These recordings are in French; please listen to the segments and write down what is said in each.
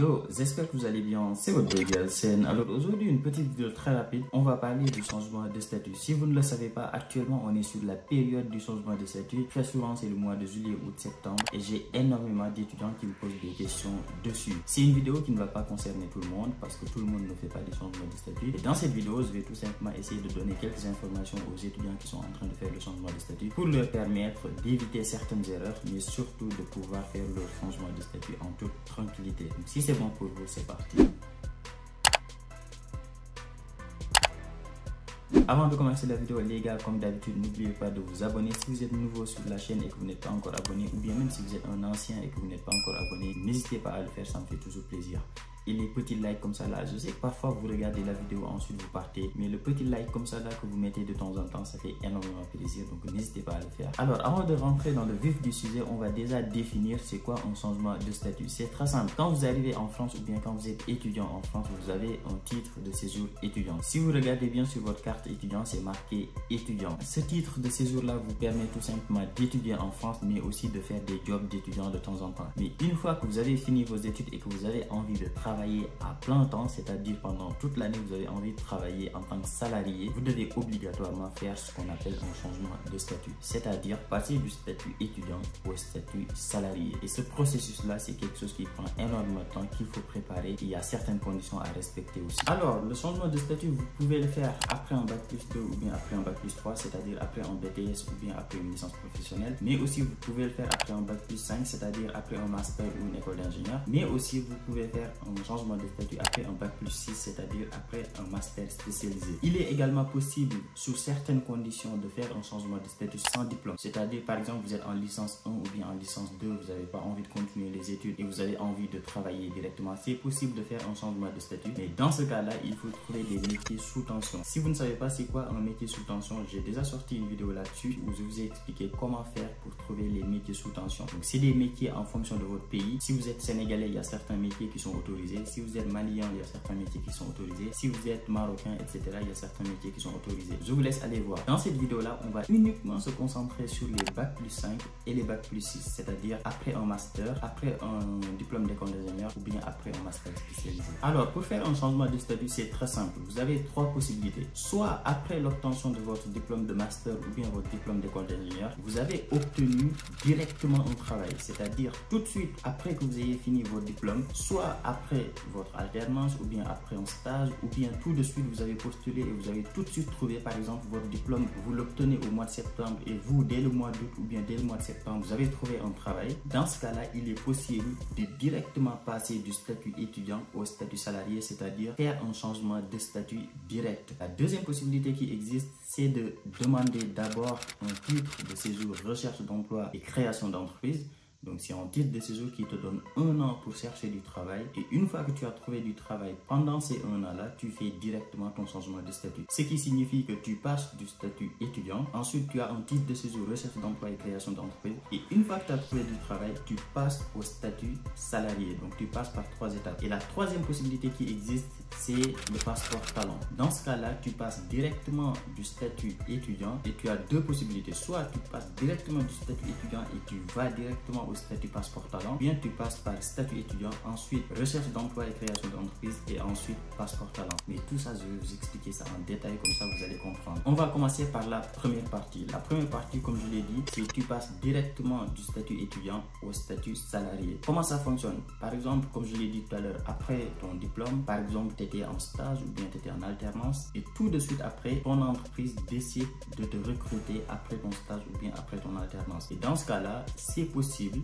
Yo, j'espère que vous allez bien, c'est votre Bégal Sen. Alors aujourd'hui, une petite vidéo très rapide, on va parler du changement de statut. Si vous ne le savez pas, actuellement on est sur la période du changement de statut. Très souvent c'est le mois de juillet, août, septembre et j'ai énormément d'étudiants qui me posent des questions dessus. C'est une vidéo qui ne va pas concerner tout le monde parce que tout le monde ne fait pas des changements de statut. Et dans cette vidéo, je vais tout simplement essayer de donner quelques informations aux étudiants qui sont en train de faire le changement de statut pour leur permettre d'éviter certaines erreurs, mais surtout de pouvoir faire leur changement de statut en toute tranquillité. Donc, si c'est bon pour vous, c'est parti. Avant de commencer la vidéo, les gars, comme d'habitude, n'oubliez pas de vous abonner si vous êtes nouveau sur la chaîne et que vous n'êtes pas encore abonné, ou bien même si vous êtes un ancien et que vous n'êtes pas encore abonné, n'hésitez pas à le faire, ça me fait toujours plaisir. Et les petits likes comme ça là, je sais que parfois vous regardez la vidéo, ensuite vous partez, mais le petit like comme ça là que vous mettez de temps en temps, ça fait énormément plaisir, donc n'hésitez pas à le faire. Alors avant de rentrer dans le vif du sujet, on va déjà définir c'est quoi un changement de statut. C'est très simple, quand vous arrivez en France ou bien quand vous êtes étudiant en France, vous avez un titre de séjour étudiant. Si vous regardez bien sur votre carte étudiant, c'est marqué étudiant. Ce titre de séjour là vous permet tout simplement d'étudier en France, mais aussi de faire des jobs d'étudiant de temps en temps. Mais une fois que vous avez fini vos études et que vous avez envie de travailler à plein temps, c'est-à-dire pendant toute l'année vous avez envie de travailler en tant que salarié, vous devez obligatoirement faire ce qu'on appelle un changement de statut, c'est-à-dire passer du statut étudiant au statut salarié. Et ce processus là, c'est quelque chose qui prend énormément de temps, qu'il faut préparer, et il y a certaines conditions à respecter aussi. Alors le changement de statut, vous pouvez le faire après un bac+2 ou bien après un bac+3, c'est-à-dire après un BTS ou bien après une licence professionnelle, mais aussi vous pouvez le faire après un bac+5, c'est-à-dire après un master ou une école d'ingénieur, mais aussi vous pouvez faire un changement de statut après un bac+6, c'est-à-dire après un master spécialisé. Il est également possible, sous certaines conditions, de faire un changement de statut sans diplôme, c'est-à-dire par exemple vous êtes en licence 1 ou bien en licence 2, vous n'avez pas envie de continuer les études et vous avez envie de travailler directement, c'est possible de faire un changement de statut, mais dans ce cas-là, il faut trouver des métiers sous tension. Si vous ne savez pas c'est quoi un métier sous tension, j'ai déjà sorti une vidéo là-dessus où je vous ai expliqué comment faire pour trouver les métiers sous tension. Donc c'est des métiers en fonction de votre pays. Si vous êtes sénégalais, il y a certains métiers qui sont autorisés. Si vous êtes malien, il y a certains métiers qui sont autorisés. Si vous êtes marocain, etc., il y a certains métiers qui sont autorisés. Je vous laisse aller voir. Dans cette vidéo-là, on va uniquement se concentrer sur les bac+5 et les bac+6, c'est-à-dire après un master, après un diplôme d'école d'ingénieur ou bien après un master spécialisé. Alors, pour faire un changement de statut, c'est très simple. Vous avez trois possibilités. Soit après l'obtention de votre diplôme de master ou bien votre diplôme d'école d'ingénieur, vous avez obtenu directement un travail, c'est-à-dire tout de suite après que vous ayez fini votre diplôme, soit après votre alternance ou bien après un stage, ou bien tout de suite vous avez postulé et vous avez tout de suite trouvé, par exemple, votre diplôme, vous l'obtenez au mois de septembre et vous, dès le mois d'août ou bien dès le mois de septembre, vous avez trouvé un travail. Dans ce cas-là, il est possible de directement passer du statut étudiant au statut salarié, c'est-à-dire faire un changement de statut direct. La deuxième possibilité qui existe, c'est de demander d'abord un titre de séjour recherche d'emploi et création d'entreprise. Donc c'est un titre de séjour qui te donne 1 an pour chercher du travail, et une fois que tu as trouvé du travail pendant ces 1 an-là, tu fais directement ton changement de statut. Ce qui signifie que tu passes du statut étudiant, ensuite tu as un titre de séjour recherche d'emploi et création d'entreprise, et une fois que tu as trouvé du travail, tu passes au statut salarié. Donc tu passes par 3 étapes. Et la troisième possibilité qui existe, c'est le passeport talent. Dans ce cas-là, tu passes directement du statut étudiant et tu as deux possibilités. Soit tu passes directement du statut étudiant et tu vas directement au statut passeport talent, bien tu passes par statut étudiant, ensuite recherche d'emploi et création d'entreprise et ensuite passeport talent. Mais tout ça, je vais vous expliquer ça en détail, comme ça vous allez comprendre. On va commencer par la première partie. La première partie, comme je l'ai dit, c'est que tu passes directement du statut étudiant au statut salarié. Comment ça fonctionne? Par exemple, comme je l'ai dit tout à l'heure, après ton diplôme, par exemple, tu étais en stage ou bien tu étais en alternance, et tout de suite après, ton entreprise décide de te recruter après ton stage ou bien après ton alternance. Et dans ce cas-là, c'est possible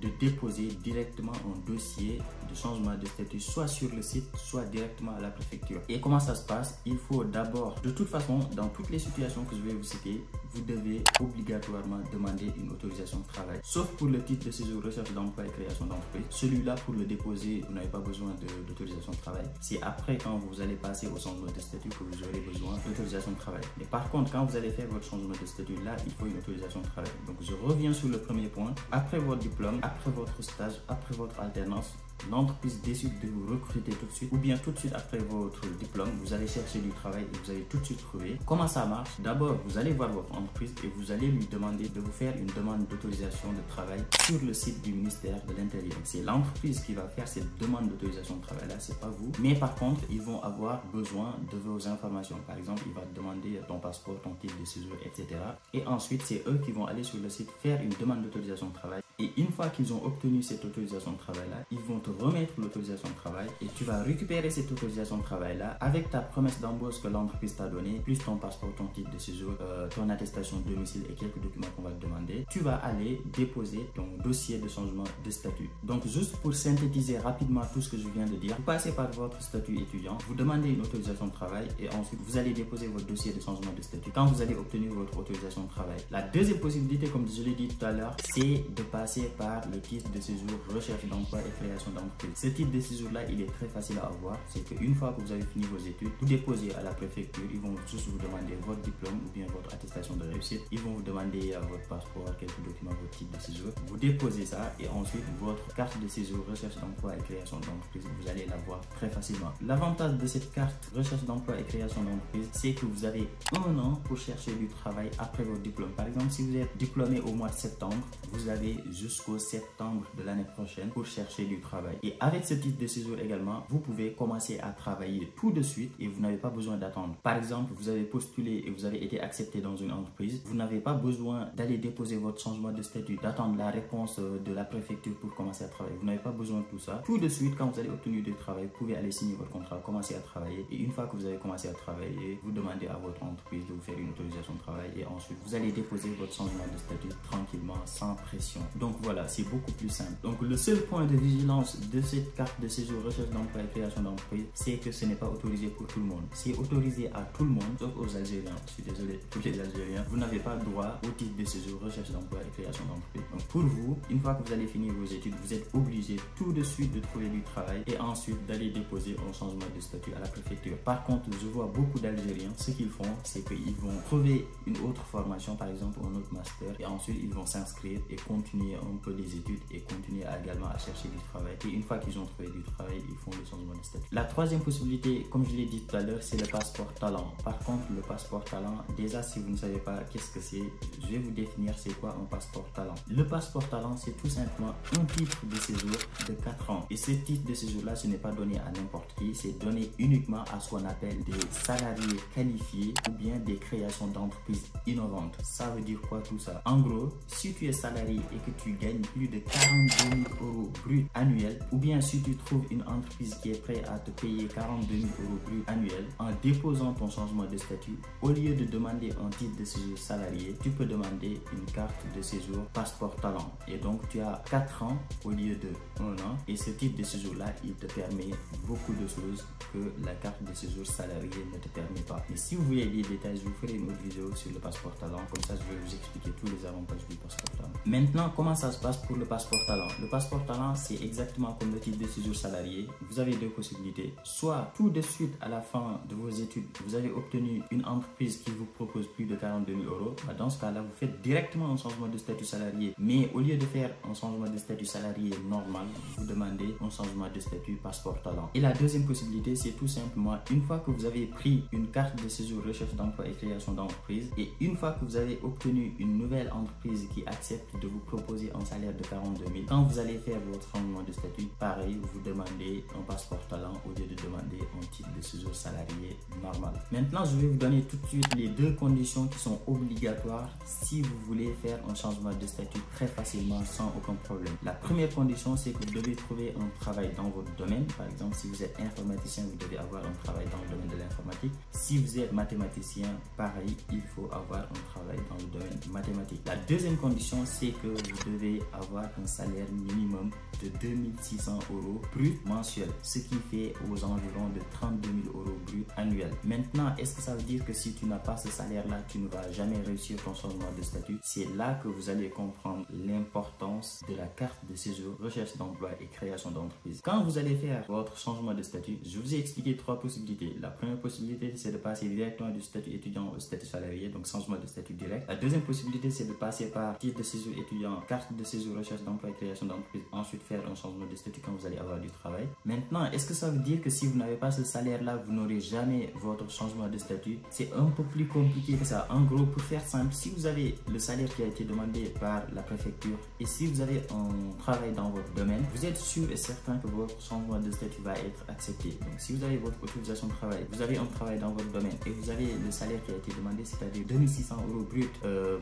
de déposer directement un dossier de changement de statut, soit sur le site, soit directement à la préfecture. Et comment ça se passe? Il faut d'abord, de toute façon, dans toutes les situations que je vais vous citer, vous devez obligatoirement demander une autorisation de travail, sauf pour le titre de séjour recherche d'emploi et création d'entreprise. Celui-là, pour le déposer, vous n'avez pas besoin d'autorisation de travail. C'est après, quand vous allez passer au changement de statut, que vous aurez besoin d'autorisation de travail. Mais par contre, quand vous allez faire votre changement de statut, là, il faut une autorisation de travail. Donc je reviens sur le premier point. Après votre diplôme, après votre stage, après votre alternance, l'entreprise décide de vous recruter tout de suite, ou bien tout de suite après votre diplôme, vous allez chercher du travail et vous allez tout de suite trouver. Comment ça marche? D'abord, vous allez voir votre entreprise et vous allez lui demander de vous faire une demande d'autorisation de travail sur le site du ministère de l'Intérieur. C'est l'entreprise qui va faire cette demande d'autorisation de travail là, c'est pas vous. Mais par contre, ils vont avoir besoin de vos informations. Par exemple, il va te demander ton passeport, ton titre de séjour, etc. Et ensuite, c'est eux qui vont aller sur le site faire une demande d'autorisation de travail. Et une fois qu'ils ont obtenu cette autorisation de travail là, ils vont te remettre l'autorisation de travail et tu vas récupérer cette autorisation de travail là avec ta promesse d'embauche que l'entreprise t'a donnée, plus ton passeport, ton titre de séjour, ton attestation de domicile et quelques documents qu'on va te demander. Tu vas aller déposer ton dossier de changement de statut. Donc juste pour synthétiser rapidement tout ce que je viens de dire, vous passez par votre statut étudiant, vous demandez une autorisation de travail et ensuite vous allez déposer votre dossier de changement de statut quand vous allez obtenir votre autorisation de travail. La deuxième possibilité, comme je l'ai dit tout à l'heure, c'est de passer par le titre de séjour recherche d'emploi et création d'entreprise. Ce titre de séjour là, il est très facile à avoir. C'est qu'une fois que vous avez fini vos études, vous déposez à la préfecture, ils vont juste vous demander votre diplôme ou bien votre attestation de réussite. Ils vont vous demander votre passeport, quelques documents, votre titre de séjour. Vous déposez ça et ensuite votre carte de séjour recherche d'emploi et création d'entreprise, vous allez l'avoir très facilement. L'avantage de cette carte recherche d'emploi et création d'entreprise, c'est que vous avez 1 an pour chercher du travail après votre diplôme. Par exemple, si vous êtes diplômé au mois de septembre, vous avez jusqu'au septembre de l'année prochaine pour chercher du travail. Et avec ce titre de séjour également, vous pouvez commencer à travailler tout de suite et vous n'avez pas besoin d'attendre. Par exemple, vous avez postulé et vous avez été accepté dans une entreprise, vous n'avez pas besoin d'aller déposer votre changement de statut, d'attendre la réponse de la préfecture pour commencer à travailler. Vous n'avez pas besoin de tout ça. Tout de suite, quand vous allez obtenir du travail, vous pouvez aller signer votre contrat, commencer à travailler. Et une fois que vous avez commencé à travailler, vous demandez à votre entreprise de vous faire une autorisation de travail et ensuite vous allez déposer votre changement de statut tranquillement, sans pression. Donc voilà, c'est beaucoup plus simple. Donc le seul point de vigilance de cette carte de séjour recherche d'emploi et création d'entreprise, c'est que ce n'est pas autorisé pour tout le monde. C'est autorisé à tout le monde, sauf aux Algériens. Je suis désolé, tous les Algériens, vous n'avez pas droit au titre de séjour recherche d'emploi et création d'entreprise. Donc pour vous, une fois que vous allez finir vos études, vous êtes obligé tout de suite de trouver du travail et ensuite d'aller déposer un changement de statut à la préfecture. Par contre, je vois beaucoup d'Algériens, ce qu'ils font, c'est qu'ils vont trouver une autre formation, par exemple un autre master, et ensuite ils vont s'inscrire et continuer un peu les études et continuer également à chercher du travail. Et une fois qu'ils ont trouvé du travail, ils font le changement de statut. La troisième possibilité, comme je l'ai dit tout à l'heure, c'est le passeport talent. Par contre, le passeport talent, déjà si vous ne savez pas qu'est-ce que c'est, je vais vous définir c'est quoi un passeport talent. Le passeport talent, c'est tout simplement un titre de séjour de 4 ans. Et ce titre de séjour là, ce n'est pas donné à n'importe qui, c'est donné uniquement à ce qu'on appelle des salariés qualifiés ou bien des créations d'entreprises innovantes. Ça veut dire quoi tout ça? En gros, si tu es salarié et que tu gagnes plus de 42 000 euros brut annuels, ou bien si tu trouves une entreprise qui est prête à te payer 42 000 euros brut annuels, en déposant ton changement de statut, au lieu de demander un titre de séjour salarié, tu peux demander une carte de séjour passeport talent. Et donc tu as 4 ans au lieu de 1 an. Et ce type de séjour là, il te permet beaucoup de choses que la carte de séjour salarié ne te permet pas. Mais si vous voulez des détails, je vous ferai une autre vidéo sur le passeport talent. Comme ça, je vais vous expliquer tous les avantages du passeport talent. Maintenant, comment ça se passe pour le passeport talent? Le passeport talent, c'est exactement comme le titre de séjour salarié. Vous avez deux possibilités. Soit tout de suite à la fin de vos études, vous avez obtenu une entreprise qui vous propose plus de 42 000 euros. Dans ce cas-là, vous faites directement un changement de statut salarié. Mais au lieu de faire un changement de statut salarié normal, vous demandez un changement de statut passeport talent. Et la deuxième possibilité, c'est tout simplement une fois que vous avez pris une carte de séjour recherche d'emploi et création d'entreprise et une fois que vous avez obtenu une nouvelle entreprise qui accepte de vous proposer un salaire de 42 000, quand vous allez faire votre changement de statut, pareil, vous demandez un passeport talent au lieu de demander un titre de séjour salarié normal. Maintenant, je vais vous donner tout de suite les deux conditions qui sont obligatoires si vous voulez faire un changement de statut très facilement sans aucun problème. La première condition, c'est que vous devez trouver un travail dans votre domaine. Par exemple, si vous êtes informaticien, vous devez avoir un travail dans le domaine de l'informatique. Si vous êtes mathématicien, pareil, il faut avoir un travail dans le domaine mathématique. La deuxième condition, c'est que vous devez avoir un salaire minimum de 2600 euros brut mensuel, ce qui fait aux environs de 32 000 euros brut annuel. Maintenant, est-ce que ça veut dire que si tu n'as pas ce salaire-là, tu ne vas jamais réussir ton changement de statut? C'est là que vous allez comprendre l'importance de la carte de séjour recherche d'emploi et création d'entreprise. Quand vous allez faire votre changement de statut, je vous ai expliqué trois possibilités. La première possibilité, c'est de passer directement du statut étudiant au statut salarié, donc changement de statut direct. La deuxième possibilité, c'est de passer par titre de séjour étudiant carte de séjour, recherche d'emploi et création d'entreprise, ensuite faire un changement de statut quand vous allez avoir du travail. Maintenant, est-ce que ça veut dire que si vous n'avez pas ce salaire-là, vous n'aurez jamais votre changement de statut? C'est un peu plus compliqué que ça. En gros, pour faire simple, si vous avez le salaire qui a été demandé par la préfecture et si vous avez un travail dans votre domaine, vous êtes sûr et certain que votre changement de statut va être accepté. Donc, si vous avez votre autorisation de travail, vous avez un travail dans votre domaine et vous avez le salaire qui a été demandé, c'est-à-dire 2600 € brut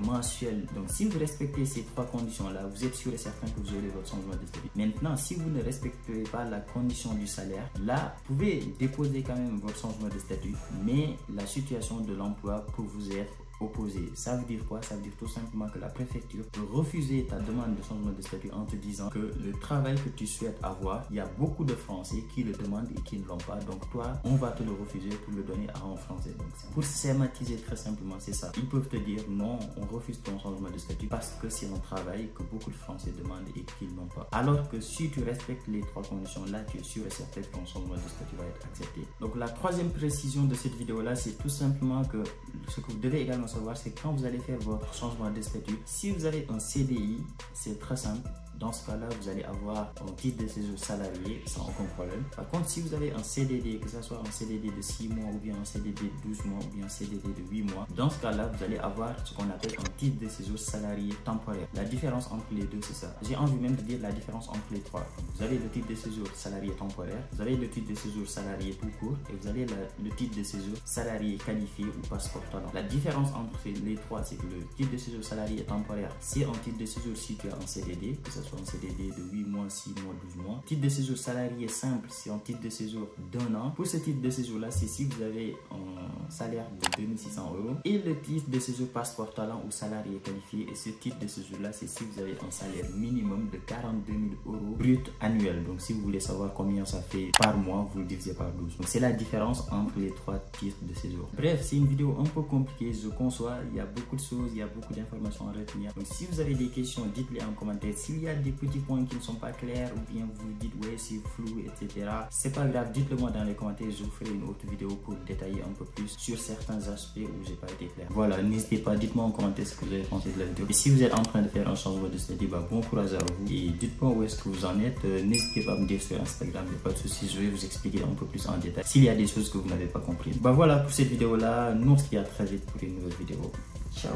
mensuel. Donc, si vous respectez ces trois conditions-là, vous êtes sûr et certain que vous aurez votre changement de statut. Maintenant, si vous ne respectez pas la condition du salaire, là, vous pouvez déposer quand même votre changement de statut, mais la situation de l'emploi peut vous être opposé. Ça veut dire quoi? Ça veut dire tout simplement que la préfecture peut refuser ta demande de changement de statut en te disant que le travail que tu souhaites avoir, il y a beaucoup de Français qui le demandent et qui ne l'ont pas. Donc toi, on va te le refuser pour le donner à un Français. Donc pour schématiser très simplement, c'est ça. Ils peuvent te dire non, on refuse ton changement de statut parce que c'est un travail que beaucoup de Français demandent et qu'ils n'ont pas. Alors que si tu respectes les trois conditions, là, tu es sûr et certain que ton changement de statut va être accepté. Donc la troisième précision de cette vidéo-là, c'est tout simplement que ce que vous devez également savoir, c'est quand vous allez faire votre changement de statut, si vous avez un CDI, c'est très simple. Dans ce cas-là, vous allez avoir un titre de séjour salarié sans aucun problème. Par contre, si vous avez un CDD, que ce soit un CDD de 6 mois ou bien un CDD de 12 mois ou bien un CDD de 8 mois, dans ce cas-là, vous allez avoir ce qu'on appelle un titre de séjour salarié temporaire. La différence entre les deux, c'est ça. J'ai envie même de dire la différence entre les trois. Vous avez le titre de séjour salarié temporaire, vous avez le titre de séjour salarié tout court et vous avez le titre de séjour salarié qualifié ou passeport talent. La différence entre les trois, c'est que le titre de séjour salarié temporaire, c'est un titre de séjour si tu as un CDD, que ce soit un CDD de 8 mois, 6 mois, 12 mois. Titre de séjour salarié simple, c'est un titre de séjour d'1 an. Pour ce titre de séjour-là, c'est si vous avez un salaire de 2600 €. Et le titre de séjour passeport talent ou salarié qualifié, et ce titre de séjour-là, c'est si vous avez un salaire minimum de 42 000 € brut annuel. Donc, si vous voulez savoir combien ça fait par mois, vous le divisez par 12. Donc, c'est la différence entre les trois titres de séjour. Bref, c'est une vidéo un peu compliquée, je conçois. Il y a beaucoup de choses, il y a beaucoup d'informations à retenir. Donc, si vous avez des questions, dites-les en commentaire. S'il y a des petits points qui ne sont pas clairs ou bien vous dites ouais c'est flou etc, c'est pas grave, dites-le moi dans les commentaires, je vous ferai une autre vidéo pour détailler un peu plus sur certains aspects où j'ai pas été clair. Voilà, n'hésitez pas, dites-moi en commentaire ce que vous avez pensé de la vidéo et si vous êtes en train de faire un changement de statut, bon courage à vous et dites-moi où est-ce que vous en êtes. N'hésitez pas à me dire sur Instagram, il n'y a pas de soucis, je vais vous expliquer un peu plus en détail s'il y a des choses que vous n'avez pas compris. Voilà pour cette vidéo là, nous on se dit à très vite pour une nouvelle vidéo. Ciao.